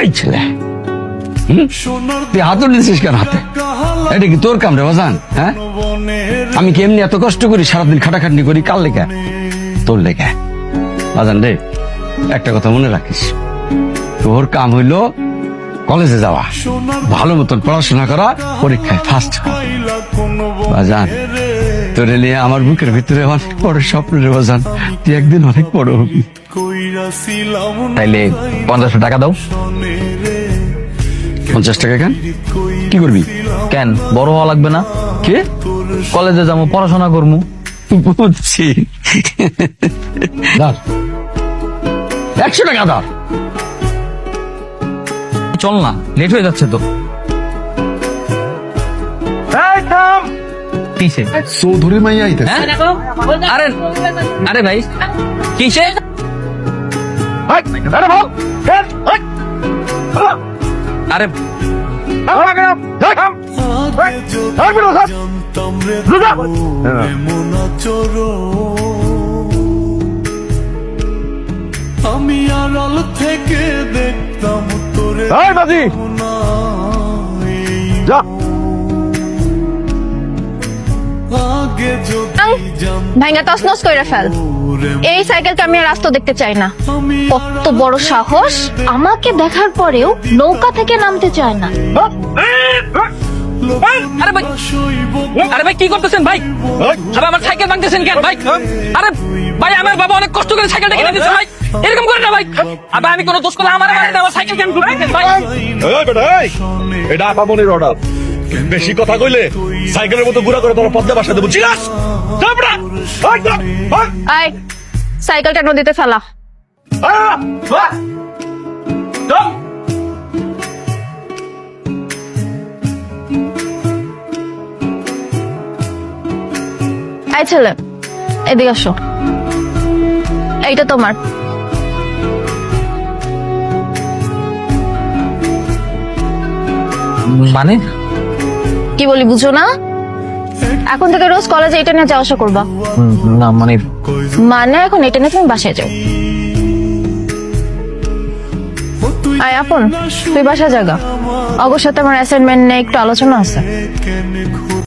এই ছেলে, তুই হাতুড়ি দিছিস কেন হাতে? এটা কি তোর কাম রে বাজান? হ্যাঁ, আমি কি এমনি এত কষ্ট করি, সারাদিন খাটাখাটনি করি কার লেগে? তোর লেগে। বাজান রে, একটা কথা মনে রাখিস, তোর কাম হইলো কলেজে যাওয়া, ভালো মতন পড়াশোনা করা, পরীক্ষায় ফার্স্ট হওয়া। বাজান, তোরে নিয়ে আমার বুকের ভিতরে অনেক বড় স্বপ্ন রে বাজান, তুই একদিন অনেক বড় হবি। তাইলে 50 টাকা দাও। 50 টাকা কেন? কি করবি? কেন, বড় হওয়া লাগবে না? কে? কলেজে যাবো, পড়াশোনা করবো। বুঝছি। 100 টাকা দাও। চল না, লেট হয়ে যাচ্ছে তো। কিসে? চৌধুরী মাইয়া আইতে। হ্যাঁ? আরে আরে ভাই, কিসে? আরে আমি আড়াল থেকে দেখতাম তোরে আগে যদি ভাইঙ্গা তছনছ কইরা ফেল। এই সাইকেলটা আমি আর রাস্তা দেখতে চাই না। কত বড় সাহস, আমাকে দেখার পরেও নৌকা থেকে নামতে চায় না। আরে ভাই, আরে ভাই কি করতেছেন ভাই? আরে আমার সাইকেল ভাঙতেছেন কেন ভাই? আরে ভাই, আমার বাবা অনেক কষ্ট করে সাইকেলটা কিনে দিয়েছে ভাই, এরকম করে না ভাই। আবার আমি কোনো দোষ করলে আমার সাইকেল কেন ভাঙতেছেন ভাই? এটা আপামনির অর্ডার। বেশি কথা কইলে সাইকেলের মতো গুড়া করে তোর পদ্মা বাসা দেবো। চিরাস আয়, সাইকেলটা নদীতে ফেলা। আয় ছেলে, এদিকে আসো। এইটা তোমার। মানে কি বলি বুঝো না? এখন থেকে রোজ কলেজে এটা নিয়ে যাওয়া আসা করবা। না মানে মানে এখন এটা নিয়ে তুমি বাসায় যাও। আয় আপন, তুই বাসায় জাগা। অগর সাথে আমার অ্যাসাইনমেন্ট নিয়ে একটু আলোচনা আছে।